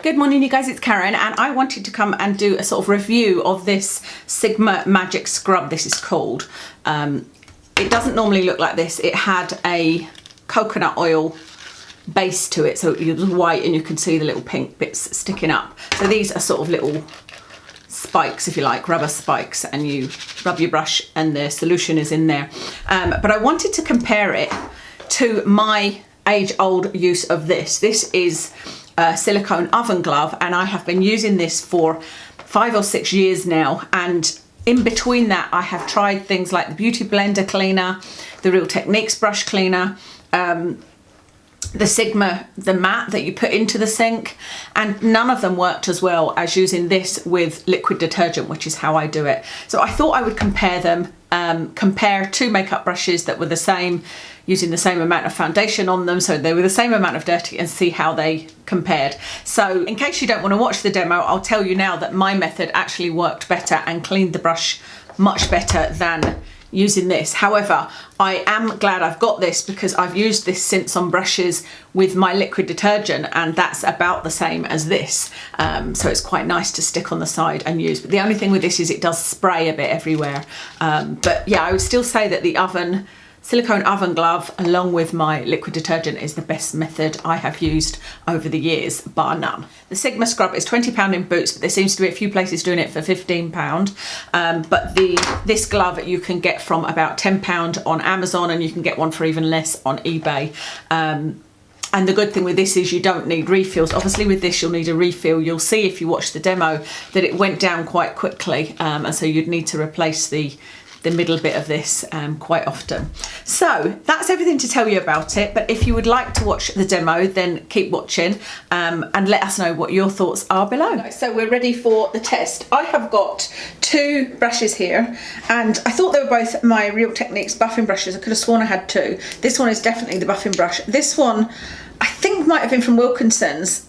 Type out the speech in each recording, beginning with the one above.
Good morning you guys, it's Karen and I wanted to come and do a sort of review of this Sigma Magic Scrub, this is called. It doesn't normally look like this. It had a coconut oil base to it, so it was white and you can see the little pink bits sticking up. So these are sort of little spikes, if you like, rubber spikes, and you rub your brush and the solution is in there. But I wanted to compare it to my age-old use of this. This is a silicone oven glove and I have been using this for 5 or 6 years now, and in between that I have tried things like the Beauty Blender cleaner, the Real Techniques brush cleaner, the Sigma, the matte that you put into the sink, and none of them worked as well as using this with liquid detergent, which is how I do it. So I thought I would compare them, compare two makeup brushes that were the same, using the same amount of foundation on them, so they were the same amount of dirty, and see how they compared. So in case you don't want to watch the demo, I'll tell you now that my method actually worked better and cleaned the brush much better than using this. However, I am glad I've got this because I've used this since on brushes with my liquid detergent, and that's about the same as this. So it's quite nice to stick on the side and use. But the only thing with this is it does spray a bit everywhere. But yeah, I would still say that the silicone oven glove along with my liquid detergent is the best method I have used over the years, bar none. The Sigma Scrub is £20 in Boots, but there seems to be a few places doing it for £15. But this glove you can get from about £10 on Amazon, and you can get one for even less on eBay. And the good thing with this is you don't need refills. Obviously with this you'll need a refill. You'll see if you watch the demo that it went down quite quickly, and so you'd need to replace the middle bit of this quite often. So that's everything to tell you about it, but if you would like to watch the demo then keep watching, and let us know what your thoughts are below. So we're ready for the test. I have got two brushes here and I thought they were both my Real Techniques buffing brushes. I could have sworn I had two. This one is definitely the buffing brush. This one I think might have been from Wilkinson's,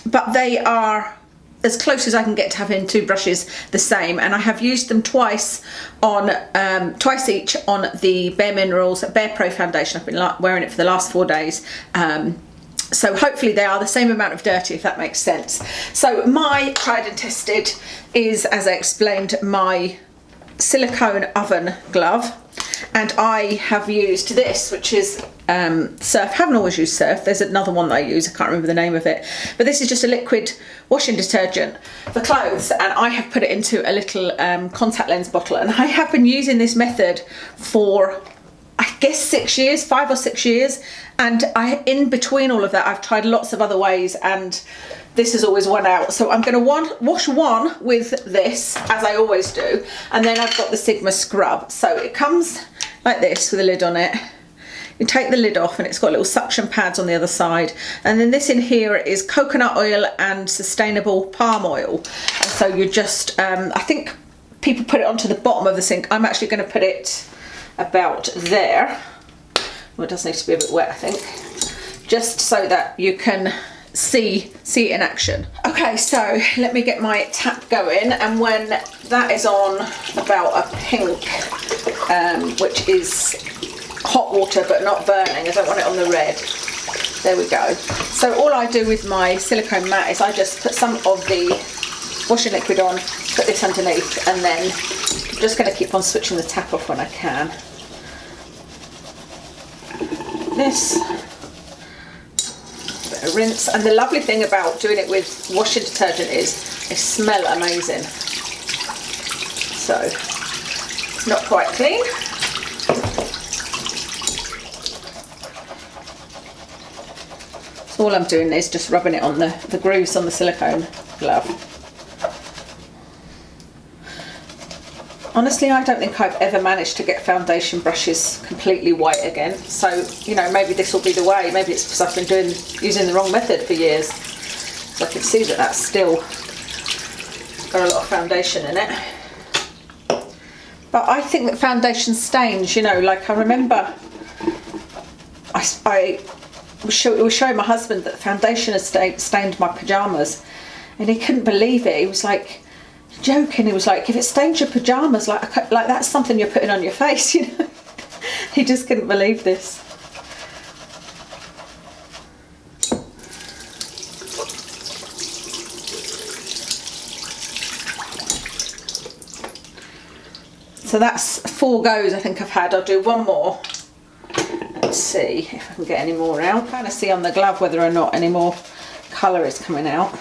but they are as close as I can get to having two brushes the same, and I have used them twice each on the Bare Minerals Bare Pro foundation. I've been wearing it for the last 4 days, so hopefully they are the same amount of dirty, if that makes sense. So my tried and tested is, as I explained, my silicone oven glove, and I have used this, which is Surf. Haven't always used Surf. There's another one that I use, I can't remember the name of it, but this is just a liquid washing detergent for clothes, and I have put it into a little contact lens bottle, and I have been using this method for I guess 6 years, 5 or 6 years, and in between all of that I've tried lots of other ways and this has always won out. So I'm going to wash one with this, as I always do, and then I've got the Sigma Scrub. So it comes like this with a lid on it. You take the lid off and it's got little suction pads on the other side, and then this in here is coconut oil and sustainable palm oil. And so you just I think people put it onto the bottom of the sink. I'm actually going to put it about there. Well, it does need to be a bit wet, I think, just so that you can see it in action. Okay, so let me get my tap going, and when that is on about a pink, which is hot water but not burning, I don't want it on the red. There we go. So all I do with my silicone mat is I just put some of the washing liquid on, put this underneath, and then I'm just going to keep on switching the tap off when I can. This, bit of rinse, and the lovely thing about doing it with washing detergent is they smell amazing. So it's not quite clean. So all I'm doing is just rubbing it on the grooves on the silicone glove. Honestly, I don't think I've ever managed to get foundation brushes completely white again. So, you know, maybe this will be the way. Maybe it's because I've been using the wrong method for years. So I can see that that's still got a lot of foundation in it. But I think that foundation stains, you know, like I remember I was showing my husband that foundation had stained my pyjamas, and he couldn't believe it. He was like, joking, he was like, if it stains your pyjamas, like that's something you're putting on your face, you know. He just couldn't believe this. So that's 4 goes I think I've had. I'll do one more. Let's see if I can get any more out. Kind of see on the glove whether or not any more colour is coming out.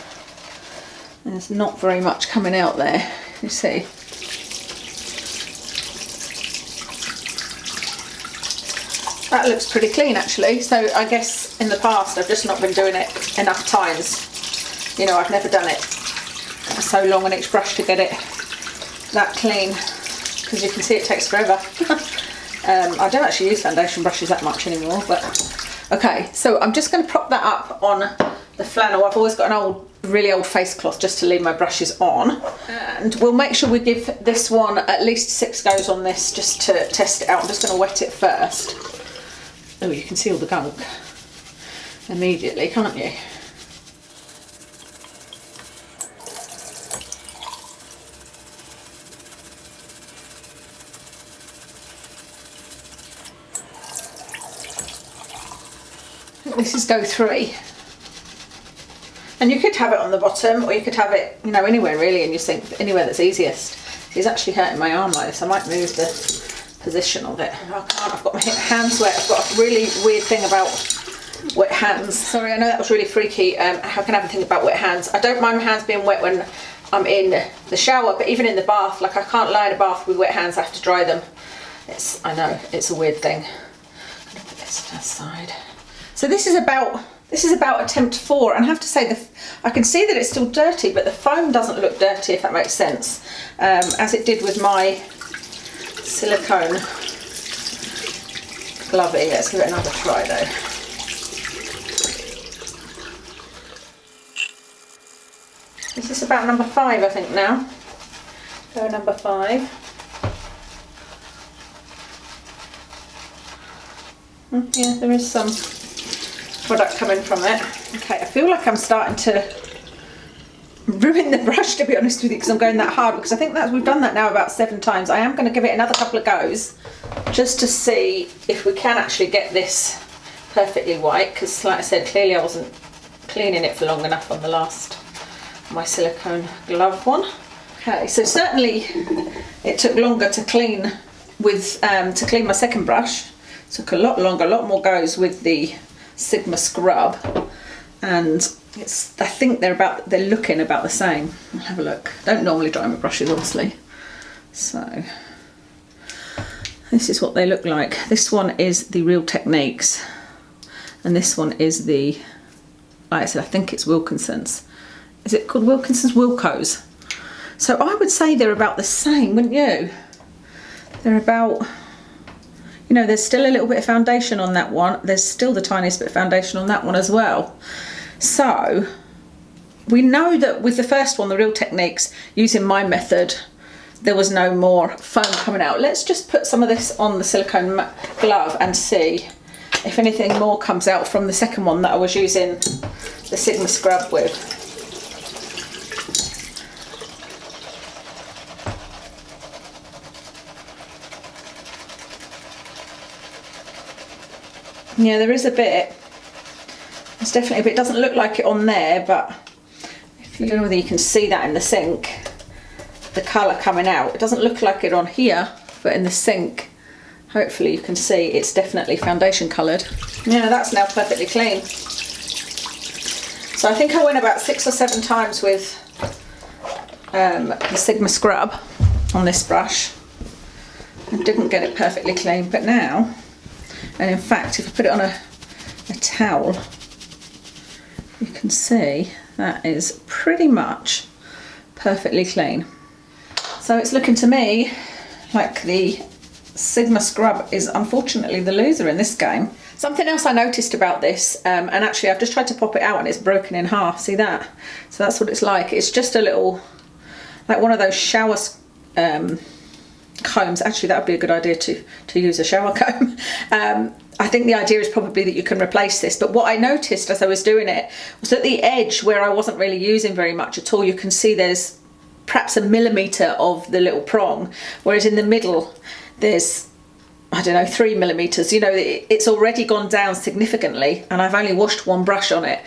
There's not very much coming out there, you see. That looks pretty clean actually, so I guess in the past I've just not been doing it enough times. You know, I've never done it for so long on each brush to get it that clean, because you can see it takes forever. I don't actually use foundation brushes that much anymore, but okay, so I'm just going to prop that up on the flannel. I've always got an really old face cloth just to leave my brushes on, and we'll make sure we give this one at least 6 goes on this just to test it out. I'm just going to wet it first. Oh, you can see all the gunk immediately, can't you? I think this is go 3. And you could have it on the bottom, or you could have it, you know, anywhere really in your sink, anywhere that's easiest. It's actually hurting my arm like this. I might move the position of it. I can't, I've got my hands wet. I've got a really weird thing about wet hands. Sorry, I know that was really freaky. How can I have a thing about wet hands? I don't mind my hands being wet when I'm in the shower, but even in the bath, like I can't lie in a bath with wet hands, I have to dry them. I know, it's a weird thing. I'm gonna put this to the side. So this is about attempt 4, and I have to say I can see that it's still dirty, but the foam doesn't look dirty, if that makes sense, as it did with my silicone glovey. Let's give it another try though. This is about number 5 I think now. Go number 5. Yeah, there is some product coming from it. Okay, I feel like I'm starting to ruin the brush, to be honest with you, because I'm going that hard, because I think that we've done that now about 7 times. I am going to give it another couple of goes just to see if we can actually get this perfectly white, because like I said, clearly I wasn't cleaning it for long enough on the last, my silicone glove one. Okay, so certainly it took longer to clean with to clean my second brush. It took a lot longer, a lot more goes with the Sigma scrub, and I think they're looking about the same. I'll have a look. I don't normally dry my brushes, obviously. So this is what they look like. This one is the Real Techniques, and this one is the, like I said, I think it's Wilkinson's. Is it called Wilkinson's? Wilco's. So I would say they're about the same, wouldn't you? They're about, you know, there's still a little bit of foundation on that one. There's still the tiniest bit of foundation on that one as well. So we know that with the first one, the Real Techniques, using my method, there was no more foam coming out. Let's just put some of this on the silicone glove and see if anything more comes out from the second one that I was using the Sigma scrub with. Yeah, there is a bit. There's definitely a bit. It doesn't look like it on there, but I don't know whether you can see that in the sink, the colour coming out. It doesn't look like it on here, but in the sink, hopefully you can see it's definitely foundation coloured. Yeah, that's now perfectly clean. So I think I went about 6 or 7 times with the Sigma scrub on this brush. I didn't get it perfectly clean, but now, and in fact, if I put it on a towel, you can see that is pretty much perfectly clean. So it's looking to me like the Sigma scrub is unfortunately the loser in this game. Something else I noticed about this, and actually I've just tried to pop it out and it's broken in half, see that? So that's what it's like. It's just a little, like one of those shower combs. Actually, that would be a good idea to use a shower comb. I think the idea is probably that you can replace this, but what I noticed as I was doing it was at the edge where I wasn't really using very much at all, you can see there's perhaps a millimetre of the little prong, whereas in the middle there's, I don't know, 3 millimetres. You know, it's already gone down significantly, and I've only washed 1 brush on it,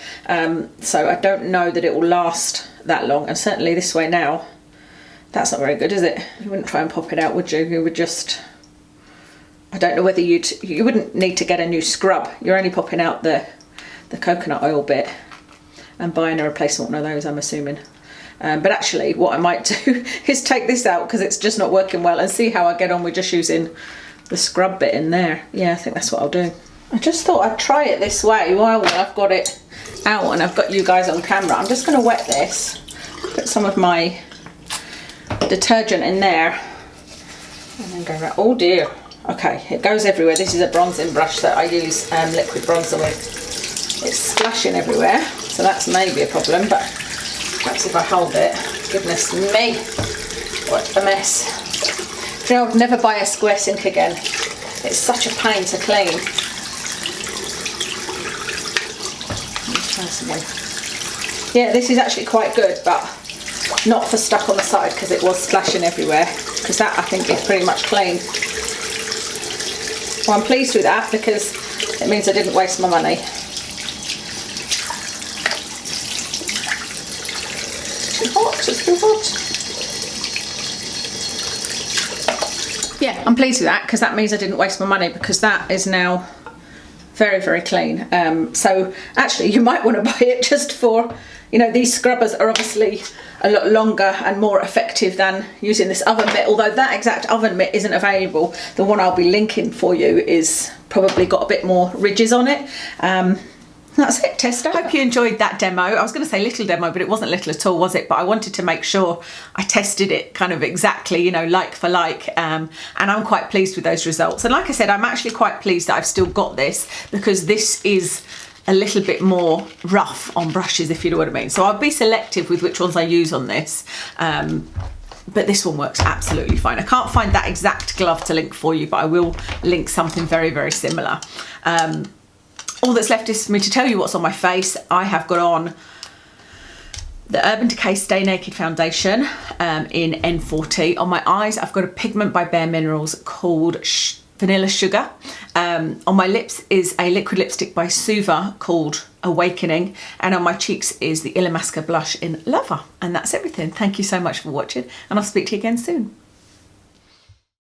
so I don't know that it will last that long. And certainly this way now, That's not very good, is it? You wouldn't try and pop it out, would you? You would just... I don't know whether you wouldn't need to get a new scrub. You're only popping out the coconut oil bit and buying a replacement one of those, I'm assuming. But actually what I might do is take this out because it's just not working well and see how I get on with just using the scrub bit in there. Yeah, I think that's what I'll do. I just thought I'd try it this way while I've got it out and I've got you guys on camera. I'm just going to wet this, put some of my detergent in there and then go around. Oh dear. Okay, it goes everywhere. This is a bronzing brush that I use liquid bronzer with. It's splashing everywhere, so that's maybe a problem, but perhaps if I hold it, goodness me, what a mess. You know, I'd never buy a square sink again. It's such a pain to clean. Let me try some more. Yeah, this is actually quite good, but not for stuck on the side because it was splashing everywhere, because that I think is pretty much clean. Well, I'm pleased with that because it means I didn't waste my money. Too hot, it's too hot. Yeah, I'm pleased with that because that means I didn't waste my money, because that is now very, very clean. So actually you might want to buy it just for, you know, these scrubbers are obviously a lot longer and more effective than using this oven mitt, although that exact oven mitt isn't available. The one I'll be linking for you is probably got a bit more ridges on it. That's it, test over. Hope you enjoyed that demo. I was going to say little demo, but it wasn't little at all, was it? But I wanted to make sure I tested it kind of exactly, you know, like for like, and I'm quite pleased with those results. And like I said, I'm actually quite pleased that I've still got this, because this is a little bit more rough on brushes, if you know what I mean. So I'll be selective with which ones I use on this. But this one works absolutely fine. I can't find that exact glove to link for you, but I will link something very, very similar. All that's left is for me to tell you what's on my face. I have got on the Urban Decay Stay Naked Foundation in N40. On my eyes, I've got a pigment by Bare Minerals called Vanilla Sugar. On my lips is a liquid lipstick by Suva called Awakening. And on my cheeks is the Illamasqua blush in Lover. And that's everything. Thank you so much for watching, and I'll speak to you again soon.